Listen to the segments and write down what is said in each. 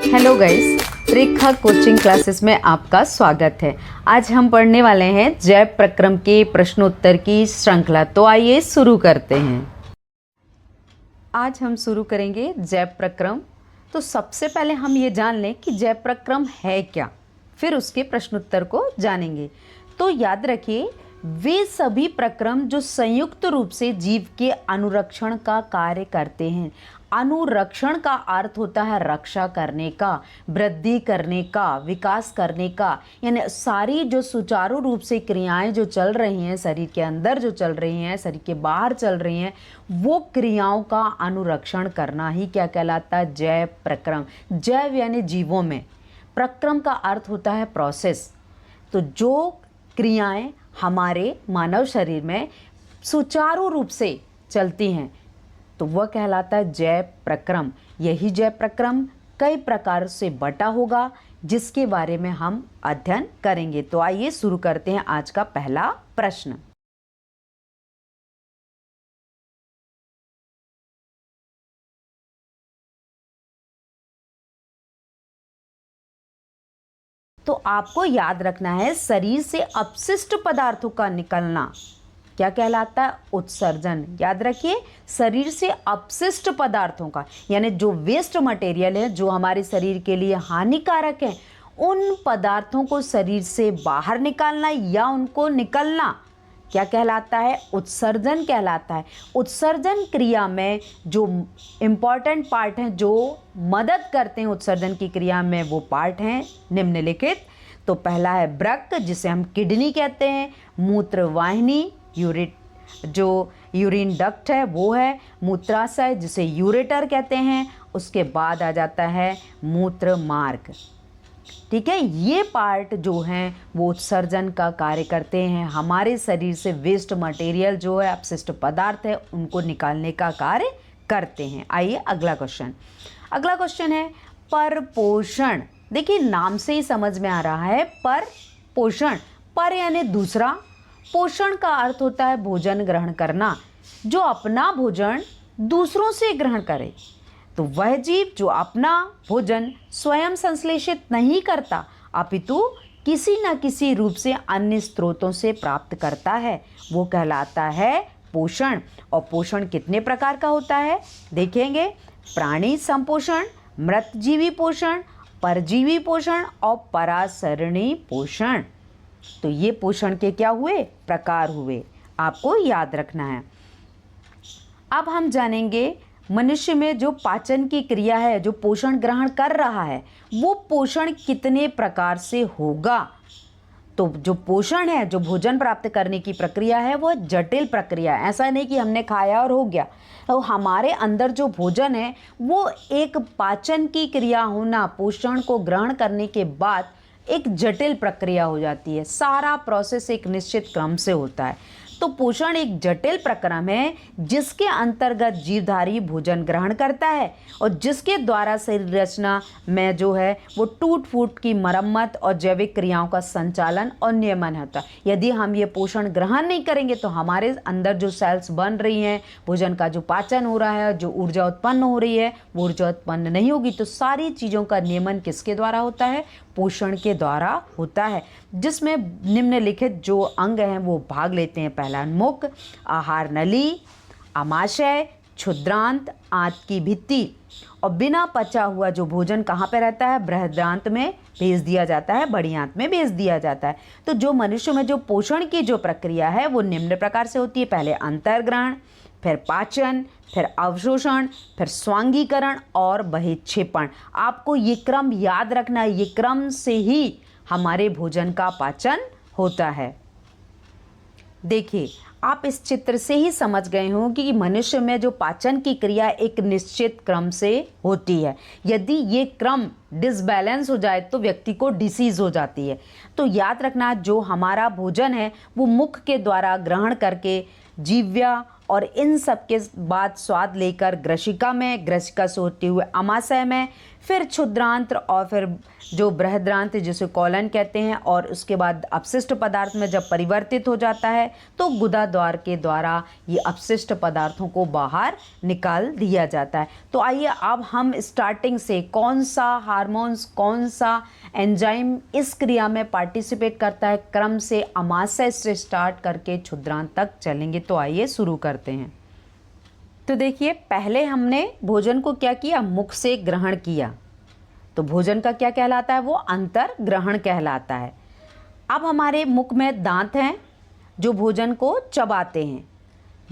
Hello guys, रेखा coaching classes में आपका स्वागत है। आज हम पढ़ने वाले हैं जैव प्रक्रम के प्रश्नोत्तर की श्रृंखला। तो आइए शुरू करते हैं। आज हम शुरू करेंगे जैव प्रक्रम। तो सबसे पहले हम ये जान लें कि जैव प्रक्रम है क्या, फिर उसके प्रश्नोत्तर को जानेंगे। तो याद रखिए, वे सभी प्रक्रम जो संयुक्त रूप से जीव के अनुरक्षण का कार्य करते हैं। अनुरक्षण का अर्थ होता है रक्षा करने का, वृद्धि करने का, विकास करने का, यानी सारी जो सुचारू रूप से क्रियाएं जो चल रही हैं, शरीर के अंदर जो चल रही हैं, शरीर के बाहर चल रही हैं, वो क्रियाओं का अनुरक्षण करना ही क्या कहलाता है? जैव प्रक्रम। जैव यानी जीवों में, प्रक्रम का अर्थ होता है प्रोसेस। तो जो क्रियाएं हमारे मानव शरीर में सुचारू रूप से चलती हैं तो वह कहलाता है जैव प्रक्रम। यही जैव प्रक्रम कई प्रकार से बटा होगा, जिसके बारे में हम अध्ययन करेंगे। तो आइए शुरू करते हैं आज का पहला प्रश्न। तो आपको याद रखना है, शरीर से अपशिष्ट पदार्थों का निकलना क्या कहलाता है? उत्सर्जन। याद रखिए, शरीर से अपशिष्ट पदार्थों का, यानी जो वेस्ट मटेरियल है, जो हमारे शरीर के लिए हानिकारक है, उन पदार्थों को शरीर से बाहर निकालना या उनको निकलना क्या कहलाता है? उत्सर्जन कहलाता है। उत्सर्जन क्रिया में जो इम्पॉर्टेंट पार्ट हैं, जो मदद करते हैं उत्सर्जन की क्रिया में, वो पार्ट हैं निम्नलिखित। तो पहला है वृक्क, जिसे हम किडनी कहते हैं। मूत्रवाहिनी, जो यूरिन डक्ट है वो है। मूत्राशय, जिसे यूरेटर कहते हैं। उसके बाद आ जाता है मूत्र मार्ग। ठीक है, ये पार्ट जो हैं वो उत्सर्जन का कार्य करते हैं। हमारे शरीर से वेस्ट मटेरियल जो है, अपशिष्ट पदार्थ है, उनको निकालने का कार्य करते हैं। आइए अगला क्वेश्चन। अगला क्वेश्चन है परपोषण। देखिए, नाम से ही समझ में आ रहा है परपोषण। पर यानी दूसरा, पोषण का अर्थ होता है भोजन ग्रहण करना। जो अपना भोजन दूसरों से ग्रहण करे, तो वह जीव जो अपना भोजन स्वयं संश्लेषित नहीं करता, अपितु किसी न किसी रूप से अन्य स्रोतों से प्राप्त करता है, वो कहलाता है पोषण। और पोषण कितने प्रकार का होता है देखेंगे। प्राणी संपोषण, मृतजीवी पोषण, परजीवी पोषण और परासरणी पोषण। तो ये पोषण के क्या हुए? प्रकार हुए, आपको याद रखना है। अब हम जानेंगे मनुष्य में जो पाचन की क्रिया है, जो पोषण ग्रहण कर रहा है, वो पोषण कितने प्रकार से होगा। तो जो पोषण है, जो भोजन प्राप्त करने की प्रक्रिया है, वह जटिल प्रक्रिया है। ऐसा नहीं कि हमने खाया और हो गया। तो हमारे अंदर जो भोजन है वो एक पाचन की क्रिया होना, पोषण को ग्रहण करने के बाद एक जटिल प्रक्रिया हो जाती है। सारा प्रोसेस एक निश्चित क्रम से होता है। तो पोषण एक जटिल प्रक्रम है, जिसके अंतर्गत जीवधारी भोजन ग्रहण करता है और जिसके द्वारा शरीर रचना में जो है वो टूट फूट की मरम्मत और जैविक क्रियाओं का संचालन और नियमन होता है। यदि हम ये पोषण ग्रहण नहीं करेंगे तो हमारे अंदर जो सेल्स बन रही हैं, भोजन का जो पाचन हो रहा है, जो ऊर्जा उत्पन्न हो रही है, वो ऊर्जा उत्पन्न नहीं होगी। तो सारी चीज़ों का नियमन किसके द्वारा होता है? पोषण के द्वारा होता है, जिसमें निम्नलिखित जो अंग हैं वो भाग लेते हैं। पहला मुख, आहार नली, आमाशय, क्षुद्रांत, आंत की भित्ति। और बिना पचा हुआ जो भोजन कहाँ पे रहता है? बृहदांत में भेज दिया जाता है, बड़ी आंत में भेज दिया जाता है। तो जो मनुष्य में जो पोषण की जो प्रक्रिया है वो निम्न प्रकार से होती है। पहले अंतर्ग्रहण, फिर पाचन, फिर अवशोषण, फिर स्वांगीकरण और बहिक्षेपण। आपको ये क्रम याद रखना है। ये क्रम से ही हमारे भोजन का पाचन होता है। देखिए, आप इस चित्र से ही समझ गए हों कि मनुष्य में जो पाचन की क्रिया एक निश्चित क्रम से होती है। यदि ये क्रम डिसबैलेंस हो जाए तो व्यक्ति को डिसीज हो जाती है। तो याद रखना, जो हमारा भोजन है वो मुख के द्वारा ग्रहण करके जीव्या और इन सब के बाद स्वाद लेकर ग्रशिका में, ग्रशिका से होते हुए अमाशय में, फिर क्षुद्रांत्र और फिर जो बृहद्रांत्र जिसे कॉलन कहते हैं, और उसके बाद अपशिष्ट पदार्थ में जब परिवर्तित हो जाता है तो गुदा द्वार के द्वारा ये अपशिष्ट पदार्थों को बाहर निकाल दिया जाता है। तो आइए अब हम स्टार्टिंग से कौन सा हार्मोन्स, कौन सा एंजाइम इस क्रिया में पार्टिसिपेट करता है, क्रम से अमाशय से स्टार्ट करके क्षुद्रांत तक चलेंगे। तो आइए शुरू करते हैं। तो देखिए, पहले हमने भोजन को क्या किया, मुख से ग्रहण किया, तो भोजन का क्या कहलाता है, वो अंतर ग्रहण कहलाता है। अब हमारे मुख में दांत हैं जो भोजन को चबाते हैं।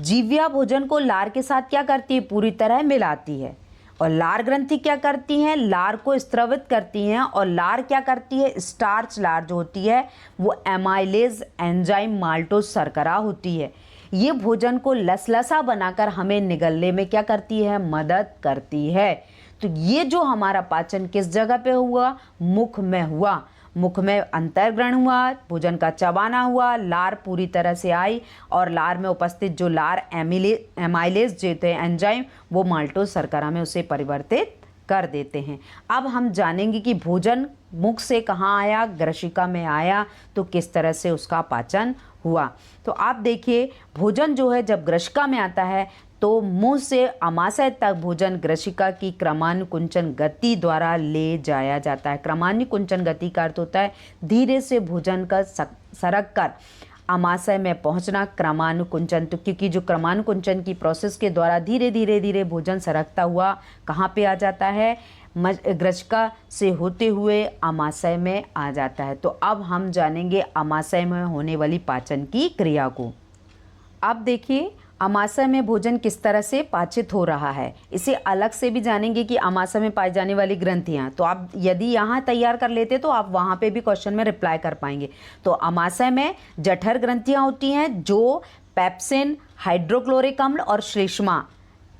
जीव्या भोजन को लार के साथ क्या करती है, पूरी तरह मिलाती है, और लार ग्रंथि क्या करती हैं, लार को स्त्रवित करती हैं, और लार क्या करती है, स्टार्च लार जो होती है वो एमाइलेज एंजाइम माल्टोज शर्करा होती है। ये भोजन को लसलसा बनाकर हमें निगलने में क्या करती है, मदद करती है। तो ये जो हमारा पाचन किस जगह पे हुआ, मुख में हुआ। मुख में अंतर्ग्रहण हुआ, भोजन का चबाना हुआ, लार पूरी तरह से आई, और लार में उपस्थित जो लार एमाइलेज जो थे एंजाइम, वो माल्टोज शर्करा में उसे परिवर्तित कर देते हैं। अब हम जानेंगे कि भोजन मुख से कहाँ आया, ग्रशिका में आया, तो किस तरह से उसका पाचन हुआ। तो आप देखिए, भोजन जो है जब ग्रशिका में आता है तो मुंह से अमाशय तक भोजन ग्रशिका की क्रमानुकुंचन गति द्वारा ले जाया जाता है। क्रमानुकुंचन गति का अर्थ होता है धीरे से भोजन का सरक कर अमाशय में पहुंचना। क्रमानुकुंचन, तो क्योंकि जो क्रमानुकुंचन की प्रोसेस के द्वारा धीरे धीरे धीरे भोजन सरकता हुआ कहाँ पे आ जाता है, ग्रशिका से होते हुए अमाशय में आ जाता है। तो अब हम जानेंगे अमाशय में होने वाली पाचन की क्रिया को। अब देखिए, अमाशय में भोजन किस तरह से पाचित हो रहा है, इसे अलग से भी जानेंगे कि अमाशय में पाई जाने वाली ग्रंथियां। तो आप यदि यहाँ तैयार कर लेते तो आप वहाँ पे भी क्वेश्चन में रिप्लाई कर पाएंगे। तो अमाशय में जठर ग्रंथियां होती हैं जो पेप्सिन, हाइड्रोक्लोरिक अम्ल और श्लेष्मा,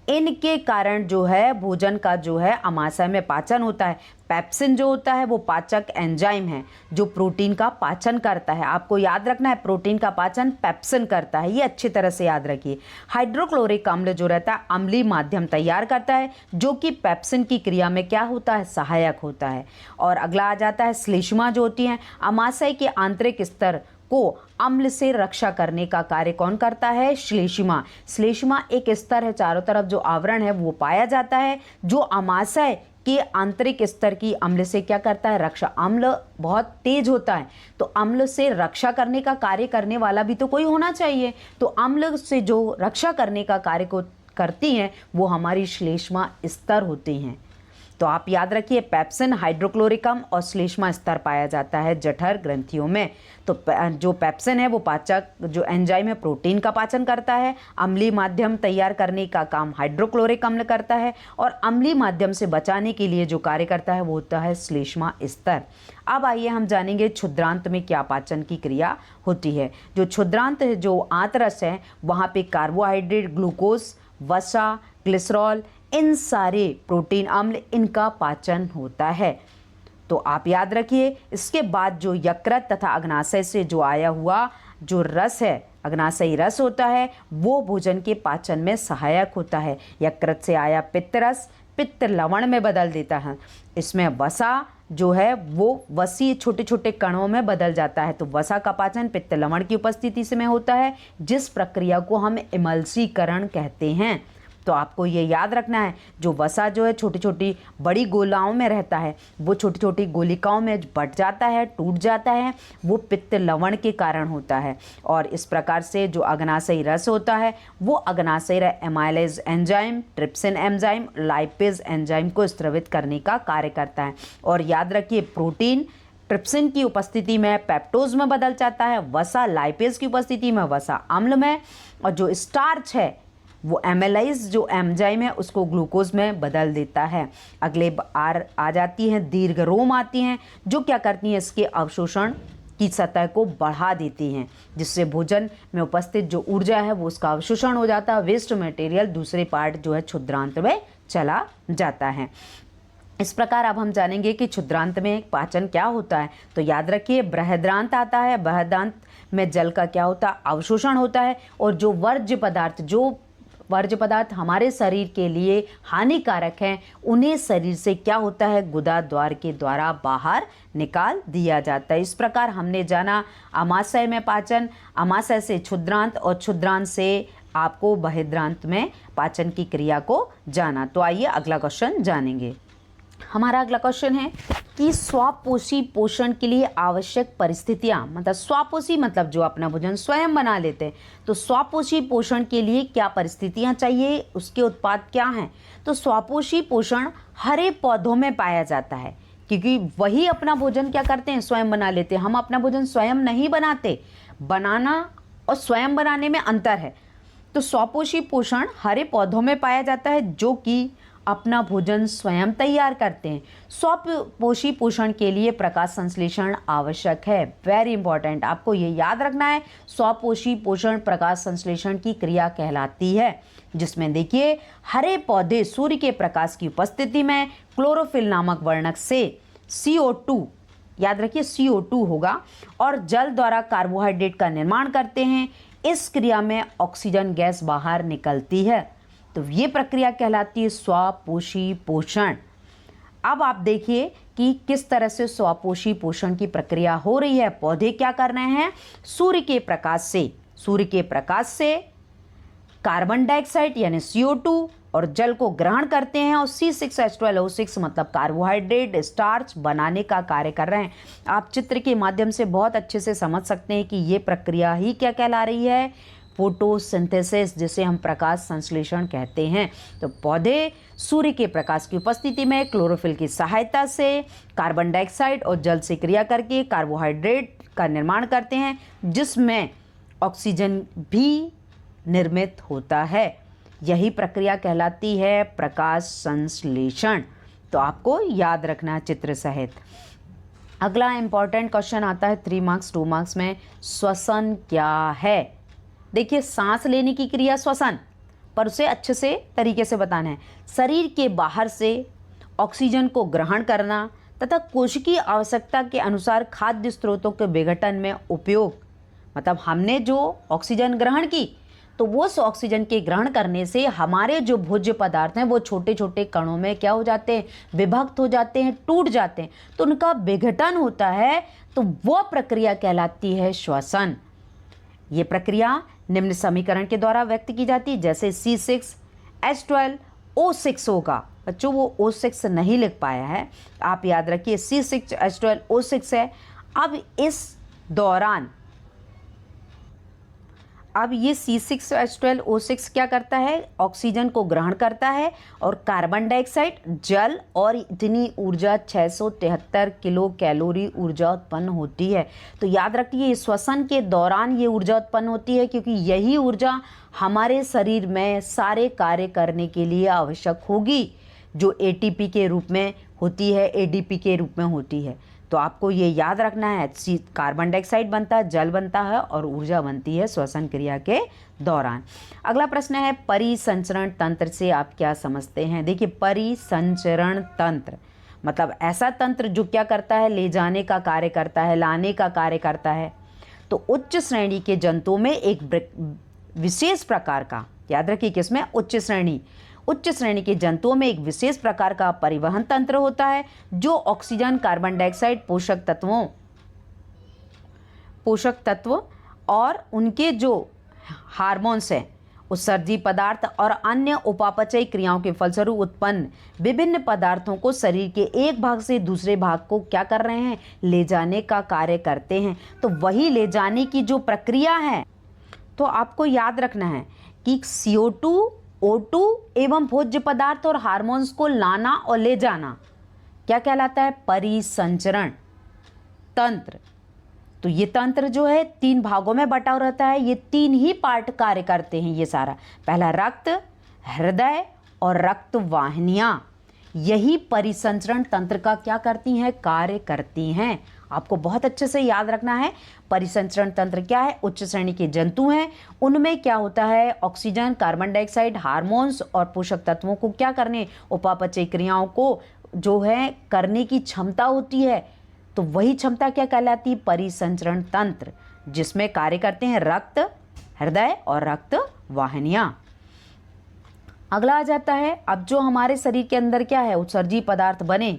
इनके कारण जो है भोजन का जो है अमाशय में पाचन होता है। पेप्सिन जो होता है वो पाचक एंजाइम है जो प्रोटीन का पाचन करता है। आपको याद रखना है, प्रोटीन का पाचन पेप्सिन करता है, ये अच्छी तरह से याद रखिए। हाइड्रोक्लोरिक अम्ल जो रहता है अम्लीय माध्यम तैयार करता है जो कि पेप्सिन की क्रिया में क्या होता है, सहायक होता है। और अगला आ जाता है श्लेष्मा जो होती है, अमाशय के आंतरिक स्तर को अम्ल से रक्षा करने का कार्य कौन करता है, श्लेष्मा। श्लेष्मा एक स्तर है, चारों तरफ जो आवरण है वो पाया जाता है जो अमाशय के आंतरिक स्तर की अम्ल से क्या करता है, रक्षा। अम्ल बहुत तेज होता है तो अम्ल से रक्षा करने का कार्य करने वाला भी तो कोई होना चाहिए। तो अम्ल से जो रक्षा करने का कार्य को करती हैं वो हमारी श्लेष्मा स्तर होती हैं। तो आप याद रखिए, पेप्सिन, हाइड्रोक्लोरिक अम्ल और श्लेष्मा स्तर पाया जाता है जठर ग्रंथियों में। तो जो पेप्सिन है वो पाचक जो एंजाइम है प्रोटीन का पाचन करता है, अम्लीय माध्यम तैयार करने का काम हाइड्रोक्लोरिक अम्ल करता है, और अम्लीय माध्यम से बचाने के लिए जो कार्य करता है वो होता है श्लेष्मा स्तर। अब आइए हम जानेंगे क्षुद्रांत में क्या पाचन की क्रिया होती है। जो क्षुद्रांत है, जो आंतरस है, वहाँ पे कार्बोहाइड्रेट, ग्लूकोज, वसा, ग्लिसरॉल, इन सारे प्रोटीन अम्ल, इनका पाचन होता है। तो आप याद रखिए, इसके बाद जो यकृत तथा अग्नाशय से जो आया हुआ जो रस है, अग्नाशयी रस होता है, वो भोजन के पाचन में सहायक होता है। यकृत से आया पित्त रस पित्त लवण में बदल देता है। इसमें वसा जो है वो वसी छोटे छोटे कणों में बदल जाता है। तो वसा का पाचन पित्त लवण की उपस्थिति से में होता है, जिस प्रक्रिया को हम इमल्सीकरण कहते हैं। तो आपको ये याद रखना है, जो वसा जो है छोटी छोटी बड़ी गोलाओं में रहता है, वो छोटी छोटी गोलिकाओं में बट जाता है, टूट जाता है, वो पित्त लवण के कारण होता है। और इस प्रकार से जो अग्नाशयी रस होता है वो अग्नाशयी amylase enzyme, trypsin enzyme, lipase enzyme को स्त्रवित करने का कार्य करता है। और याद रखिए, प्रोटीन ट्रिप्सिन की उपस्थिति में पेप्टोज में बदल जाता है, वसा लाइपेज की उपस्थिति में वसा अम्ल में, और जो स्टार्च है वो एमेलाइज जो एंजाइम है उसको ग्लूकोज में बदल देता है। अगले आ जाती हैं दीर्घ रोम आती हैं जो क्या करती हैं, इसके अवशोषण की सतह को बढ़ा देती हैं, जिससे भोजन में उपस्थित जो ऊर्जा है वो उसका अवशोषण हो जाता है, वेस्ट मटेरियल दूसरे पार्ट जो है क्षुद्रांत में चला जाता है। इस प्रकार अब हम जानेंगे कि क्षुद्रांत में पाचन क्या होता है। तो याद रखिए, बृहद्रांत आता है, बृहद्रांत में जल का क्या होता है, अवशोषण होता है, और जो वर्ज्य पदार्थ जो वर्ज्य पदार्थ हमारे शरीर के लिए हानिकारक हैं, उन्हें शरीर से क्या होता है, गुदा द्वार के द्वारा बाहर निकाल दिया जाता है। इस प्रकार हमने जाना आमाशय में पाचन, आमाशय से क्षुद्रांत और क्षुद्रांत से आपको बहिर्द्रांत में पाचन की क्रिया को जाना। तो आइए अगला क्वेश्चन जानेंगे। हमारा अगला क्वेश्चन है कि स्वापोषी पोषण के लिए आवश्यक परिस्थितियां, मतलब स्वापोषी मतलब जो अपना भोजन स्वयं बना लेते हैं, तो स्वापोषी पोषण के लिए क्या परिस्थितियां चाहिए, उसके उत्पाद क्या हैं। तो स्वापोषी पोषण हरे पौधों में पाया जाता है, क्योंकि वही अपना भोजन क्या करते हैं, स्वयं बना लेते हैं। हम अपना भोजन स्वयं नहीं बनाते, बनाना और स्वयं बनाने में अंतर है। तो स्वापोषी पोषण हरे पौधों में पाया जाता है जो कि अपना भोजन स्वयं तैयार करते हैं। स्वपोषी पोषण के लिए प्रकाश संश्लेषण आवश्यक है। वेरी इंपॉर्टेंट, आपको ये याद रखना है। स्वपोषी पोषण प्रकाश संश्लेषण की क्रिया कहलाती है, जिसमें देखिए हरे पौधे सूर्य के प्रकाश की उपस्थिति में क्लोरोफिल नामक वर्णक से CO2, याद रखिए CO2 होगा, और जल द्वारा कार्बोहाइड्रेट का निर्माण करते हैं। इस क्रिया में ऑक्सीजन गैस बाहर निकलती है। तो ये प्रक्रिया कहलाती है स्वपोषी पोषण। अब आप देखिए कि किस तरह से स्वपोषी पोषण की प्रक्रिया हो रही है। पौधे क्या कर रहे हैं, सूर्य के प्रकाश से कार्बन डाइऑक्साइड यानी CO2 और जल को ग्रहण करते हैं और C6H12O6 मतलब कार्बोहाइड्रेट स्टार्च बनाने का कार्य कर रहे हैं। आप चित्र के माध्यम से बहुत अच्छे से समझ सकते हैं कि ये प्रक्रिया ही क्या कहला रही है, फोटोसिंथेसिस, जिसे हम प्रकाश संश्लेषण कहते हैं। तो पौधे सूर्य के प्रकाश की उपस्थिति में क्लोरोफिल की सहायता से कार्बन डाइऑक्साइड और जल से क्रिया करके कार्बोहाइड्रेट का निर्माण करते हैं, जिसमें ऑक्सीजन भी निर्मित होता है। यही प्रक्रिया कहलाती है प्रकाश संश्लेषण। तो आपको याद रखना चित्र सहित। अगला इंपॉर्टेंट क्वेश्चन आता है 3 मार्क्स 2 मार्क्स में, श्वसन क्या है। देखिए सांस लेने की क्रिया श्वसन, पर उसे अच्छे से तरीके से बताना है। शरीर के बाहर से ऑक्सीजन को ग्रहण करना तथा कोशिकीय आवश्यकता के अनुसार खाद्य स्रोतों के विघटन में उपयोग, मतलब हमने जो ऑक्सीजन ग्रहण की तो वो ऑक्सीजन के ग्रहण करने से हमारे जो भोज्य पदार्थ हैं वो छोटे छोटे कणों में क्या हो जाते हैं, विभक्त हो जाते हैं, टूट जाते हैं, तो उनका विघटन होता है। तो वो प्रक्रिया कहलाती है श्वसन। ये प्रक्रिया निम्न समीकरण के द्वारा व्यक्त की जाती है, जैसे C6H12O6 होगा। बच्चों वो O6 नहीं लिख पाया है, आप याद रखिए C6H12O6 है। अब इस दौरान अब ये C6H12O6 क्या करता है, ऑक्सीजन को ग्रहण करता है और कार्बन डाइऑक्साइड, जल और इतनी ऊर्जा 673 किलो कैलोरी ऊर्जा उत्पन्न होती है। तो याद रखिए श्वसन के दौरान ये ऊर्जा उत्पन्न होती है, क्योंकि यही ऊर्जा हमारे शरीर में सारे कार्य करने के लिए आवश्यक होगी, जो ATP के रूप में होती है, ADP के रूप में होती है। तो आपको ये याद रखना है, कार्बन डाइऑक्साइड बनता है, जल बनता है और ऊर्जा बनती है श्वसन क्रिया के दौरान। अगला प्रश्न है परिसंचरण तंत्र से आप क्या समझते हैं। देखिए परिसंचरण तंत्र मतलब ऐसा तंत्र जो क्या करता है, ले जाने का कार्य करता है, लाने का कार्य करता है। तो उच्च श्रेणी के जंतुओं में एक विशेष प्रकार का, याद रखिए किसमें, उच्च श्रेणी के जंतुओं में एक विशेष प्रकार का परिवहन तंत्र होता है, जो ऑक्सीजन, कार्बन डाइऑक्साइड, पोषक तत्व और उनके जो हार्मोन्स हैं, उत्सर्जी पदार्थ और अन्य उपापचयी क्रियाओं के फलस्वरूप उत्पन्न विभिन्न पदार्थों को शरीर के एक भाग से दूसरे भाग को क्या कर रहे हैं, ले जाने का कार्य करते हैं। तो वही ले जाने की जो प्रक्रिया है, तो आपको याद रखना है कि CO2, O2 एवं भोज्य पदार्थ और हार्मोन्स को लाना और ले जाना क्या कहलाता है, परिसंचरण तंत्र। तो ये तंत्र जो है 3 भागों में बटा रहता है। ये 3 ही पार्ट कार्य करते हैं। ये सारा पहला रक्त, हृदय और रक्त वाहिनियां, यही परिसंचरण तंत्र का क्या करती हैं, कार्य करती हैं। आपको बहुत अच्छे से याद रखना है परिसंचरण तंत्र क्या है। उच्च श्रेणी के जंतु हैं, उनमें क्या होता है, ऑक्सीजन, कार्बन डाइऑक्साइड, हार्मोन्स और पोषक तत्वों को क्या करने, उपापचयी क्रियाओं को जो है करने की क्षमता होती है। तो वही क्षमता क्या कहलाती है, परिसंचरण तंत्र, जिसमें कार्य करते हैं रक्त, हृदय और रक्त वाहिनियां। अगला आ जाता है, अब जो हमारे शरीर के अंदर क्या है, उत्सर्जी पदार्थ बने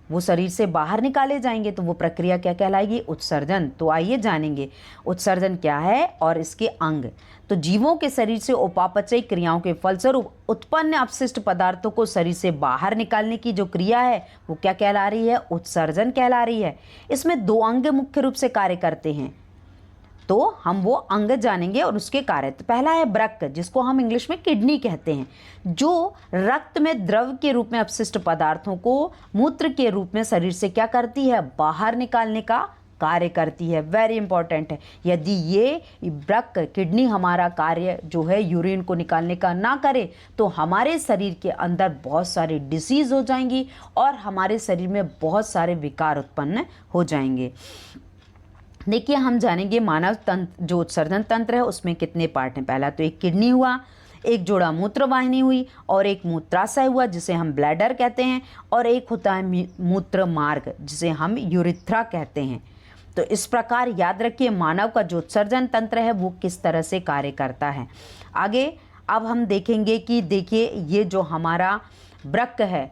वो शरीर से बाहर निकाले जाएंगे, तो वो प्रक्रिया क्या कहलाएगी, उत्सर्जन। तो आइए जानेंगे उत्सर्जन क्या है और इसके अंग। तो जीवों के शरीर से उपापचयी क्रियाओं के फलस्वरूप उत्पन्न अपशिष्ट पदार्थों को शरीर से बाहर निकालने की जो क्रिया है वो क्या कहला रही है, उत्सर्जन कहला रही है। इसमें दो अंग मुख्य रूप से कार्य करते हैं, तो हम वो अंग जानेंगे और उसके कार्य। तो पहला है वृक्क, जिसको हम इंग्लिश में किडनी कहते हैं, जो रक्त में द्रव के रूप में अपशिष्ट पदार्थों को मूत्र के रूप में शरीर से क्या करती है, बाहर निकालने का कार्य करती है। वेरी इंपॉर्टेंट है। यदि ये वृक्क किडनी हमारा कार्य जो है यूरिन को निकालने का ना करे तो हमारे शरीर के अंदर बहुत सारी डिसीज हो जाएंगी और हमारे शरीर में बहुत सारे विकार उत्पन्न हो जाएंगे। देखिए, हम जानेंगे मानव तंत्र, जो उत्सर्जन तंत्र है उसमें कितने पार्ट हैं। पहला तो एक किडनी हुआ, एक जोड़ा मूत्रवाहिनी हुई और एक मूत्राशय हुआ जिसे हम ब्लैडर कहते हैं, और एक होता है मूत्र मार्ग जिसे हम यूरिथ्रा कहते हैं। तो इस प्रकार याद रखिए मानव का जो उत्सर्जन तंत्र है वो किस तरह से कार्य करता है। आगे अब हम देखेंगे कि देखिए ये जो हमारा वृक्क है,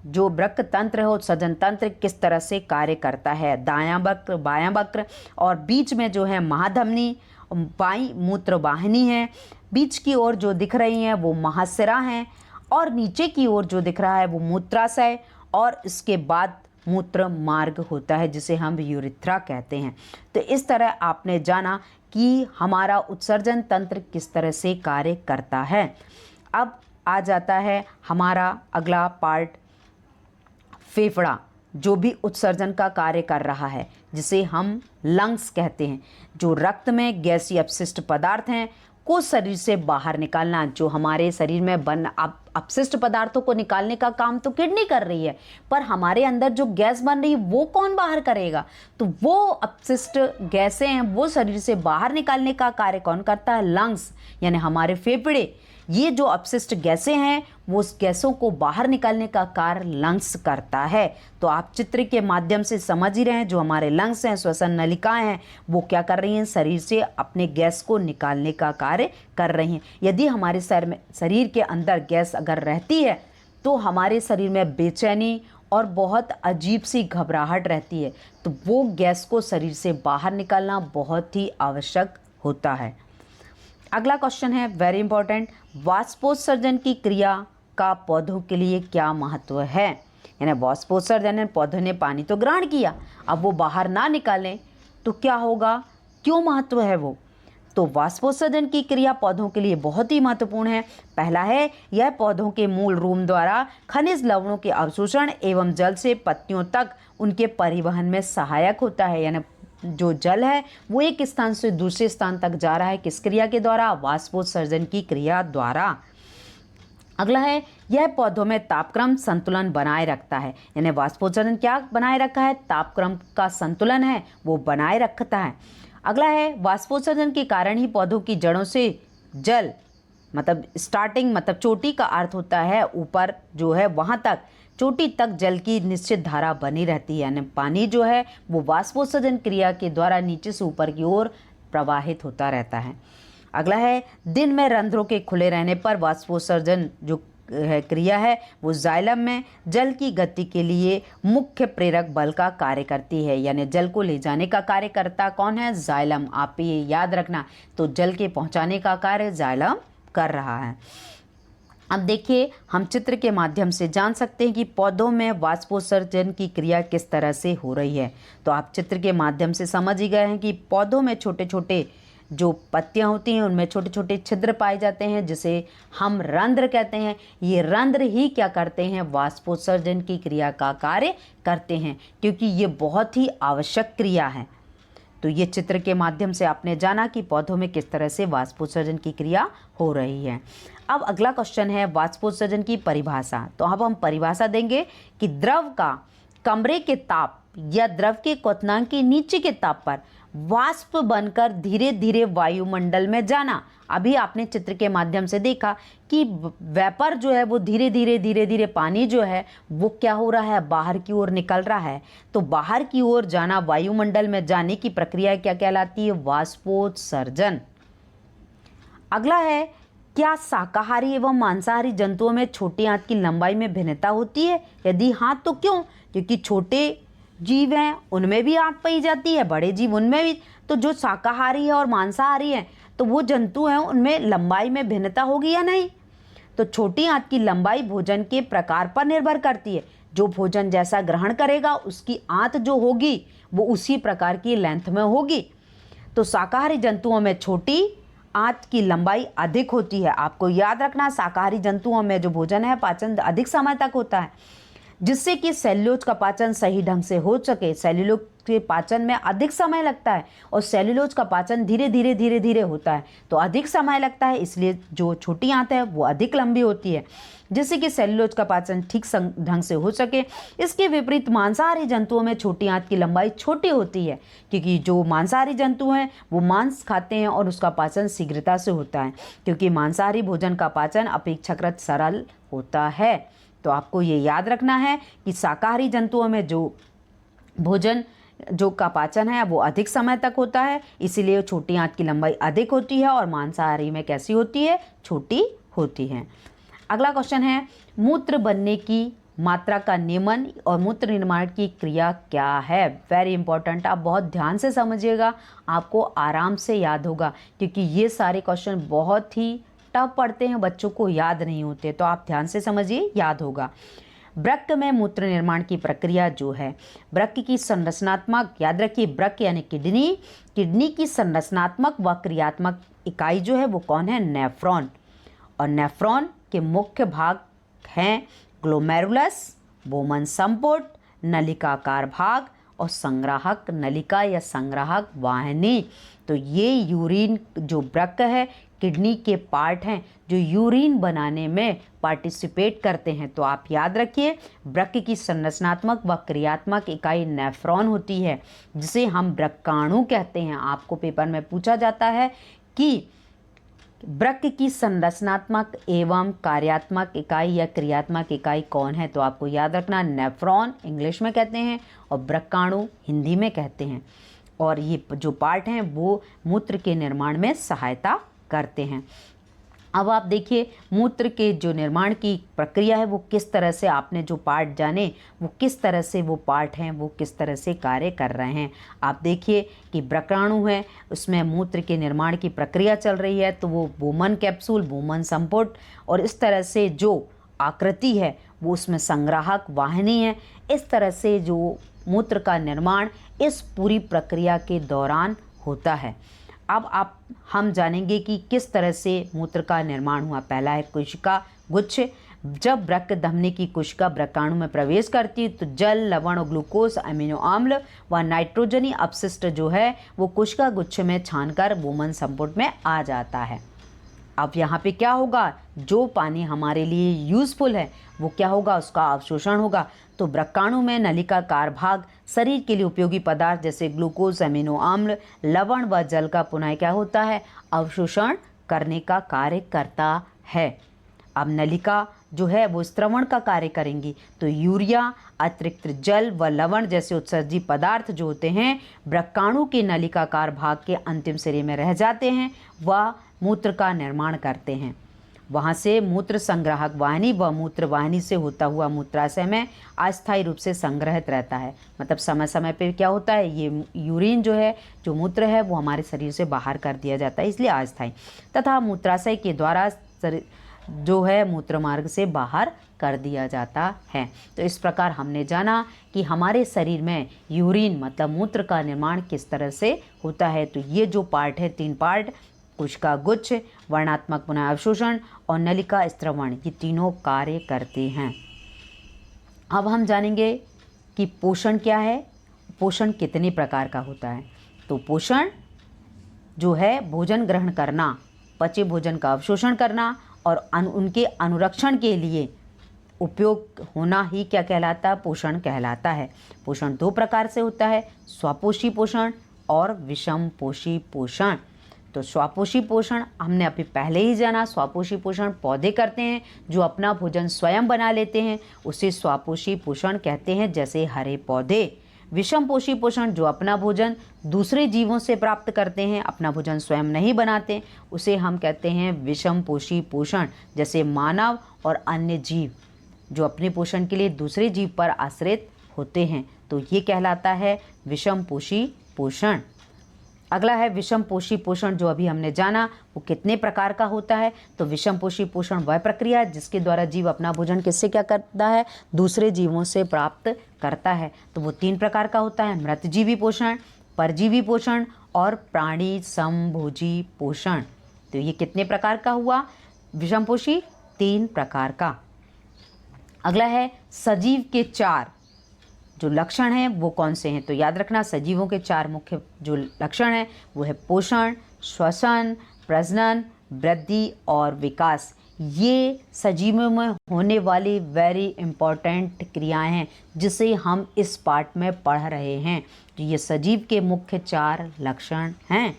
जो वृक्क तंत्र है, उत्सर्जन तंत्र किस तरह से कार्य करता है। दायां वक्र, बायां वक्र, और बीच में जो है महाधमनी, बाईं मूत्रवाहिनी है, बीच की ओर जो दिख रही हैं वो महाशिरा हैं, और नीचे की ओर जो दिख रहा है वो मूत्राशय, और इसके बाद मूत्र मार्ग होता है जिसे हम यूरिथ्रा कहते हैं। तो इस तरह आपने जाना कि हमारा उत्सर्जन तंत्र किस तरह से कार्य करता है। अब आ जाता है हमारा अगला पार्ट, फेफड़ा, जो भी उत्सर्जन का कार्य कर रहा है, जिसे हम लंग्स कहते हैं। जो रक्त में गैसीय अपशिष्ट पदार्थ हैं को शरीर से बाहर निकालना, जो हमारे शरीर में अपशिष्ट पदार्थों को निकालने का काम तो किडनी कर रही है, पर हमारे अंदर जो गैस बन रही है वो कौन बाहर करेगा। तो वो अपशिष्ट गैसें हैं वो शरीर से बाहर निकालने का कार्य कौन करता है, लंग्स, यानी हमारे फेफड़े। ये जो अपशिष्ट गैसें हैं वो उस गैसों को बाहर निकालने का कार्य लंग्स करता है। तो आप चित्र के माध्यम से समझ ही रहे हैं, जो हमारे लंग्स हैं, श्वसन नलिकाएं हैं, वो क्या कर रही हैं, शरीर से अपने गैस को निकालने का कार्य कर रही हैं। यदि हमारे शरीर के अंदर गैस अगर रहती है तो हमारे शरीर में बेचैनी और बहुत अजीब सी घबराहट रहती है, तो वो गैस को शरीर से बाहर निकालना बहुत ही आवश्यक होता है। अगला क्वेश्चन है वेरी इंपॉर्टेंट, वाष्पोत्सर्जन की क्रिया का पौधों के लिए क्या महत्व है। यानी वाष्पोत्सर्जन, पौधों ने पानी तो ग्रहण किया, अब वो बाहर ना निकालें तो क्या होगा, क्यों महत्व है वो। तो वाष्पोत्सर्जन की क्रिया पौधों के लिए बहुत ही महत्वपूर्ण है। पहला है, यह पौधों के मूल रूम द्वारा खनिज लवणों के अवशोषण एवं जल से पत्तियों तक उनके परिवहन में सहायक होता है। यानी जो जल है वो एक स्थान से दूसरे स्थान तक जा रहा है, किस क्रिया के द्वारा, वाष्पोत्सर्जन की क्रिया द्वारा। अगला है, यह पौधों में तापक्रम संतुलन बनाए रखता है। यानी वाष्पोत्सर्जन क्या बनाए रखा है, तापक्रम का संतुलन है वो बनाए रखता है। अगला है, वाष्पोत्सर्जन के कारण ही पौधों की जड़ों से जल, मतलब स्टार्टिंग, मतलब चोटी का अर्थ होता है ऊपर जो है वहाँ तक, चोटी तक जल की निश्चित धारा बनी रहती है। यानी पानी जो है वो वाष्पोत्सर्जन क्रिया के द्वारा नीचे से ऊपर की ओर प्रवाहित होता रहता है। अगला है, दिन में रंध्रों के खुले रहने पर वाष्पोत्सर्जन जो है क्रिया है वो जाइलम में जल की गति के लिए मुख्य प्रेरक बल का कार्य करती है। यानी जल को ले जाने का कार्य करता कौन है, जाइलम। आप ये याद रखना, तो जल के पहुंचाने का कार्य जाइलम कर रहा है। अब देखिए, हम चित्र के माध्यम से जान सकते हैं कि पौधों में वाष्पोत्सर्जन की क्रिया किस तरह से हो रही है। तो आप चित्र के माध्यम से समझ ही गए हैं कि पौधों में छोटे छोटे जो पत्तियां होती हैं उनमें छोटे छोटे छिद्र पाए जाते हैं जिसे हम रंध्र कहते हैं। ये रंध्र ही क्या करते हैं, वाष्पोत्सर्जन की क्रिया का कार्य करते हैं, क्योंकि ये बहुत ही आवश्यक क्रिया है। तो ये चित्र के माध्यम से आपने जाना कि पौधों में किस तरह से वाष्पोत्सर्जन की क्रिया हो रही है। अब अगला क्वेश्चन है वाष्पोत्सर्जन की परिभाषा। तो अब हम परिभाषा देंगे कि द्रव का कमरे के ताप या द्रव के क्वथनांक के नीचे के ताप पर वाष्प बनकर धीरे धीरे वायुमंडल में जाना। अभी आपने चित्र के माध्यम से देखा कि वेपर जो है वो धीरे धीरे पानी जो है वो क्या हो रहा है, बाहर की ओर निकल रहा है। तो बाहर की ओर जाना, वायुमंडल में जाने की प्रक्रिया क्या कहलाती है, वाष्पोत्सर्जन। अगला है क्या शाकाहारी एवं मांसाहारी जंतुओं में छोटी आंत की लंबाई में भिन्नता होती है? यदि हाँ तो क्यों? क्योंकि छोटे जीव हैं उनमें भी आंत पाई जाती है, बड़े जीव उनमें भी। तो जो शाकाहारी है और मांसाहारी हैं तो वो जंतु हैं उनमें लंबाई में भिन्नता होगी या नहीं? तो छोटी आंत की लंबाई भोजन के प्रकार पर निर्भर करती है। जो भोजन जैसा ग्रहण करेगा उसकी आंत जो होगी वो उसी प्रकार की लेंथ में होगी। तो शाकाहारी जंतुओं में छोटी आंत की लंबाई अधिक होती है। आपको याद रखना, शाकाहारी जंतुओं में जो भोजन है पाचन अधिक समय तक होता है, जिससे कि सेल्यूलोज का पाचन सही ढंग से हो सके। सेल्यूलोज के पाचन में अधिक समय लगता है और सेल्यूलोज का पाचन धीरे धीरे होता है, तो अधिक समय लगता है, इसलिए जो छोटी आंत है वो अधिक लंबी होती है, जिससे कि सेल्यूलोज का पाचन ठीक ढंग से हो सके। इसके विपरीत मांसाहारी जंतुओं में छोटी आंत की लंबाई छोटी होती है, क्योंकि जो मांसाहारी जंतु हैं वो मांस खाते हैं और उसका पाचन शीघ्रता से होता है, क्योंकि मांसाहारी भोजन का पाचन अपेक्षाकृत सरल होता है। तो आपको ये याद रखना है कि शाकाहारी जंतुओं में जो भोजन जो का पाचन है वो अधिक समय तक होता है, इसीलिए छोटी आंत की लंबाई अधिक होती है, और मांसाहारी में कैसी होती है? छोटी होती है। अगला क्वेश्चन है, मूत्र बनने की मात्रा का नियमन और मूत्र निर्माण की क्रिया क्या है? वेरी इंपॉर्टेंट, आप बहुत ध्यान से समझिएगा, आपको आराम से याद होगा, क्योंकि ये सारे क्वेश्चन बहुत ही टफ पढ़ते हैं, बच्चों को याद नहीं होते, तो आप ध्यान से समझिए, याद होगा। वृक्क में मूत्र निर्माण की प्रक्रिया जो है, वृक्क की संरचनात्मक, याद रखिए वृक्क यानी किडनी, किडनी की संरचनात्मक व क्रियात्मक इकाई जो है वो कौन है? नेफ्रॉन। और नेफ्रॉन के मुख्य भाग हैं ग्लोमेरुलस, बोमन संपुट, नलिकाकार भाग और संग्राहक नलिका या संग्राहक वाहिनी। तो ये यूरिन जो वृक्क है, किडनी के पार्ट हैं जो यूरिन बनाने में पार्टिसिपेट करते हैं। तो आप याद रखिए, वृक्क की संरचनात्मक व क्रियात्मक इकाई नेफ्रॉन होती है, जिसे हम वृक्काणु कहते हैं। आपको पेपर में पूछा जाता है कि वृक्क की संरचनात्मक एवं कार्यात्मक इकाई या क्रियात्मक इकाई कौन है? तो आपको याद रखना, नेफ्रॉन इंग्लिश में कहते हैं और वृक्काणु हिंदी में कहते हैं। और ये जो पार्ट हैं वो मूत्र के निर्माण में सहायता करते हैं। अब आप देखिए, मूत्र के जो निर्माण की प्रक्रिया है वो किस तरह से, आपने जो पार्ट जाने वो किस तरह से, वो पार्ट हैं वो किस तरह से कार्य कर रहे हैं। आप देखिए कि वृक्काणु है, उसमें मूत्र के निर्माण की प्रक्रिया चल रही है, तो वो बोमन कैप्सूल, बोमन संपुट, और इस तरह से जो आकृति है वो उसमें संग्राहक वाहिनी है। इस तरह से जो मूत्र का निर्माण इस पूरी प्रक्रिया के दौरान होता है। अब हम जानेंगे कि किस तरह से मूत्र का निर्माण हुआ। पहला है कोशिका गुच्छ। जब वृक्क धमनी की कोशिका वृक्काणु में प्रवेश करती है तो जल, लवण और ग्लूकोज, अमीनो अम्ल व नाइट्रोजनी अपशिष्ट जो है वो कोशिका गुच्छ में छानकर बोमन संपुट में आ जाता है। अब यहाँ पे क्या होगा, जो पानी हमारे लिए यूज़फुल है वो क्या होगा, उसका अवशोषण होगा। तो वृक्काणु में नलिकाकार भाग शरीर के लिए उपयोगी पदार्थ जैसे ग्लूकोज, अमीनो अम्ल, लवण व जल का पुनः क्या होता है, अवशोषण करने का कार्य करता है। अब नलिका जो है वो स्त्रवण का कार्य करेंगी, तो यूरिया, अतिरिक्त जल व लवण जैसे उत्सर्जी पदार्थ जो होते हैं वृक्काणु के नलिकाकार भाग के अंतिम सिरे में रह जाते हैं व मूत्र का निर्माण करते हैं। वहाँ से मूत्र संग्राहक वाहिनी व मूत्र वाहिनी से होता हुआ मूत्राशय में अस्थायी रूप से संग्रहित रहता है। मतलब समय समय पे क्या होता है, ये यूरिन जो है, जो मूत्र है वो हमारे शरीर से बाहर कर दिया जाता है, इसलिए अस्थायी, तथा मूत्राशय के द्वारा जो है मूत्र मार्ग से बाहर कर दिया जाता है। तो इस प्रकार हमने जाना कि हमारे शरीर में यूरिन मतलब मूत्र का निर्माण किस तरह से होता है। तो ये जो पार्ट है, 3 पार्ट, कोशिका गुच्छ, वर्णात्मक पुनः अवशोषण और नलिका स्त्रवण, ये तीनों कार्य करते हैं। अब हम जानेंगे कि पोषण क्या है, पोषण कितने प्रकार का होता है। तो पोषण जो है भोजन ग्रहण करना, पचे भोजन का अवशोषण करना और उनके अनुरक्षण के लिए उपयोग होना ही क्या कहलाता है, पोषण कहलाता है। पोषण 2 प्रकार से होता है, स्वपोषी पोषण और विषम पोषी पोषण। तो स्वपोषी पोषण हमने अभी पहले ही जाना, स्वपोषी पोषण पौधे करते हैं जो अपना भोजन स्वयं बना लेते हैं, उसे स्वपोषी पोषण कहते हैं। जैसे हरे पौधे, विषमपोषी पोषण जो अपना भोजन दूसरे जीवों से प्राप्त करते हैं, अपना भोजन स्वयं नहीं बनाते, उसे हम कहते हैं विषमपोषी पोषण। जैसे मानव और अन्य जीव जो अपने पोषण के लिए दूसरे जीव पर आश्रित होते हैं, तो ये कहलाता है विषमपोषी पोषण। अगला है विषमपोषी पोषण, जो अभी हमने जाना वो कितने प्रकार का होता है। तो विषमपोषी पोषण वह प्रक्रिया है जिसके द्वारा जीव अपना भोजन किससे क्या करता है, दूसरे जीवों से प्राप्त करता है। तो वो 3 प्रकार का होता है, मृतजीवी पोषण, परजीवी पोषण और प्राणी समभोजी पोषण। तो ये कितने प्रकार का हुआ विषमपोषी, 3 प्रकार का। अगला है सजीव के 4 जो लक्षण हैं वो कौन से हैं। तो याद रखना सजीवों के 4 मुख्य जो लक्षण हैं वो है पोषण, श्वसन, प्रजनन, वृद्धि और विकास। ये सजीवों में होने वाली वेरी इम्पॉर्टेंट क्रियाएं हैं जिसे हम इस पार्ट में पढ़ रहे हैं। तो ये सजीव के मुख्य 4 लक्षण हैं।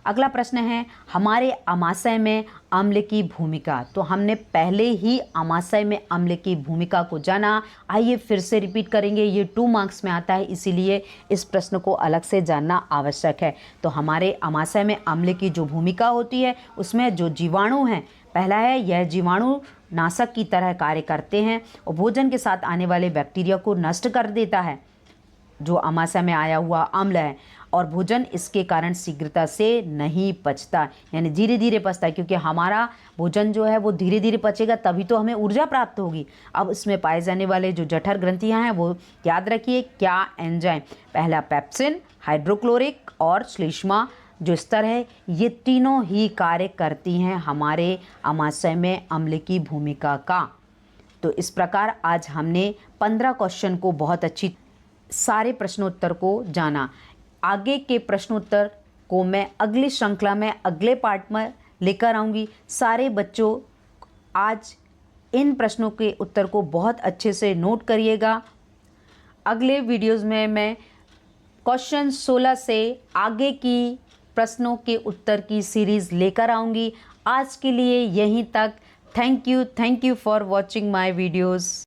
अगला प्रश्न है हमारे आमाशय में अम्ल की भूमिका। तो हमने पहले ही आमाशय में अम्ल की भूमिका को जाना, आइए फिर से रिपीट करेंगे। ये 2 मार्क्स में आता है, इसीलिए इस प्रश्न को अलग से जानना आवश्यक है। तो हमारे आमाशय में अम्ल की जो भूमिका होती है उसमें जो जीवाणु हैं, पहला है यह जीवाणु नाशक की तरह कार्य करते हैं और भोजन के साथ आने वाले बैक्टीरिया को नष्ट कर देता है जो आमाशय में आया हुआ अम्ल है, और भोजन इसके कारण शीघ्रता से नहीं पचता, यानी धीरे धीरे पचता है, क्योंकि हमारा भोजन जो है वो धीरे धीरे पचेगा तभी तो हमें ऊर्जा प्राप्त होगी। अब इसमें पाए जाने वाले जो जठर ग्रंथियां हैं वो याद रखिए क्या एंजाइम, पहला पेप्सिन, हाइड्रोक्लोरिक और श्लेष्मा जो स्तर है, ये तीनों ही कार्य करती हैं हमारे आमाशय में अम्ल की भूमिका का। तो इस प्रकार आज हमने 15 क्वेश्चन को बहुत अच्छी सारे प्रश्नोत्तर को जाना। आगे के प्रश्नोत्तर को मैं अगली श्रृंखला में अगले पार्ट में लेकर आऊँगी। सारे बच्चों आज इन प्रश्नों के उत्तर को बहुत अच्छे से नोट करिएगा। अगले वीडियोज़ में मैं क्वेश्चन 16 से आगे की प्रश्नों के उत्तर की सीरीज़ लेकर आऊँगी। आज के लिए यहीं तक। Thank you for watching my videos.